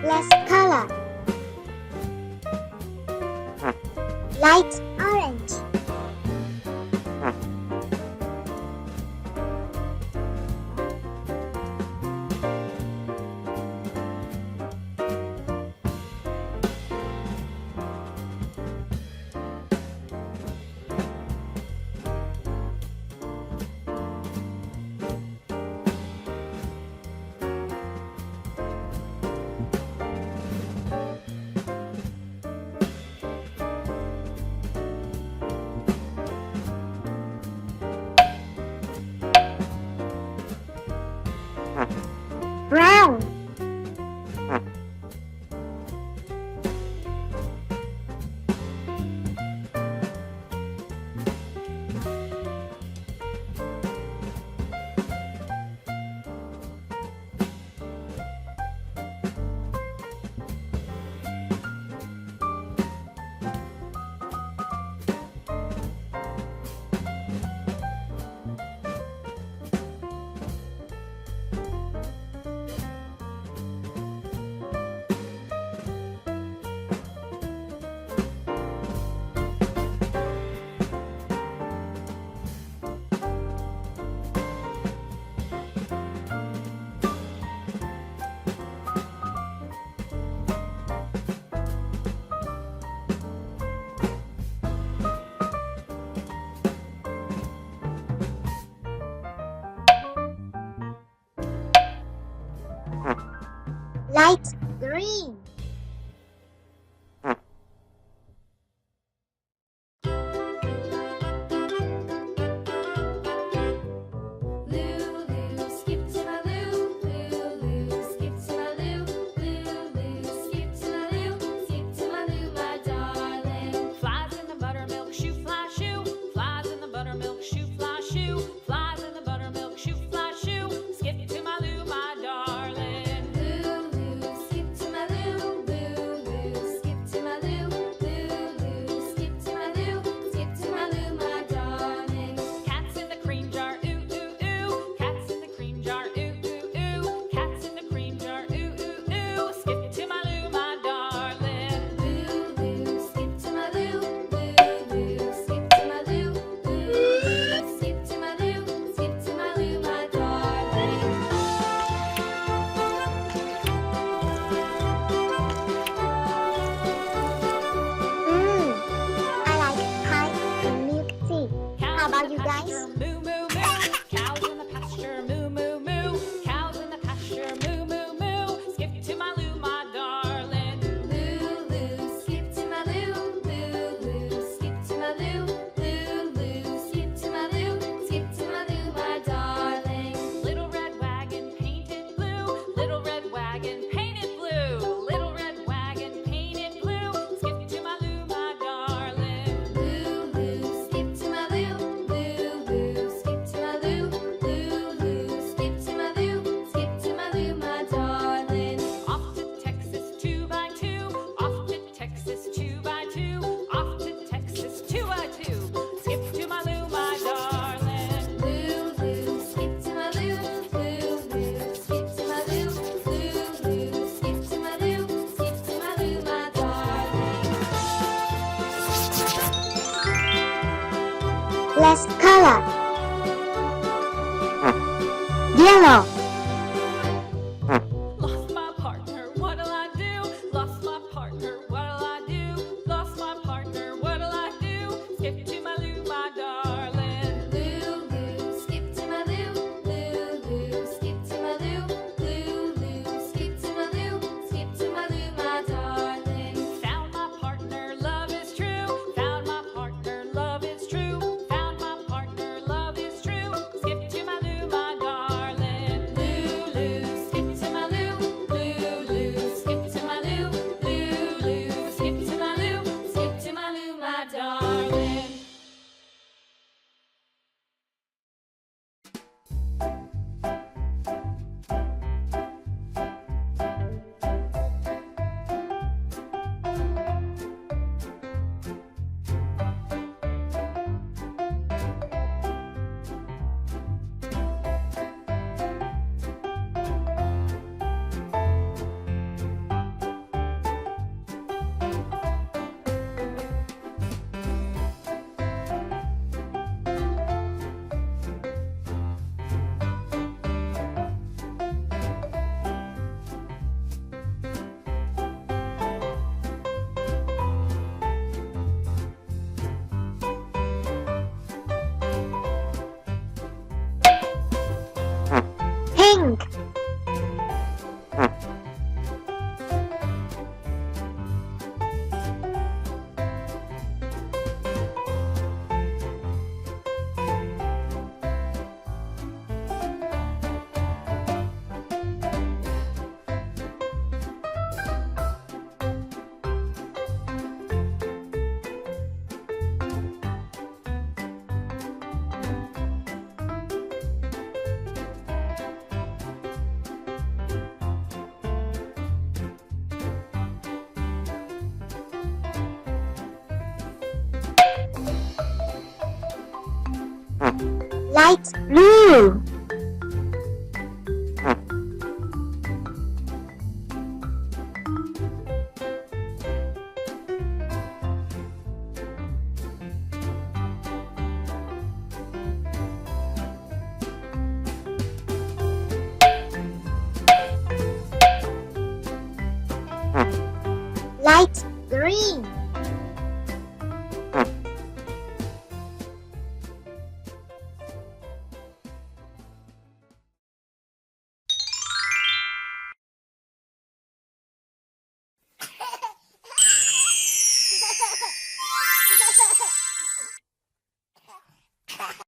Less color. Light orange. Brown. Light green. How about you guys? Moo, moo, moo. Cows in the pasture, moo, moo, moo. Cows in the pasture, moo, moo, moo. Skip to my loo, my darling. Loo, loo, skip to my loo. Loo, loo, skip to my loo. Loo, loo, skip to my loo. Skip to my loo, my darling. Little red wagon painted blue. Little red wagon painted blue. Little red wagon painted blue. Skip to my loo, my darling. Loo, loo, skip to my loo. Loo, loo, skip to my loo. Loo, loo, skip to my loo. Skip to my loo, my darling. Off to Texas 2x2. Off to Texas 2x2. Off to Texas 2x2. Skip to my loo, my darling. Loo, loo, skip to my loo. Loo, loo, skip to my loo. Loo, loo, skip to my loo. Skip to my loo, my darling. Less color. Yellow. Lost my partner, what'll I do? Lost my Light blue.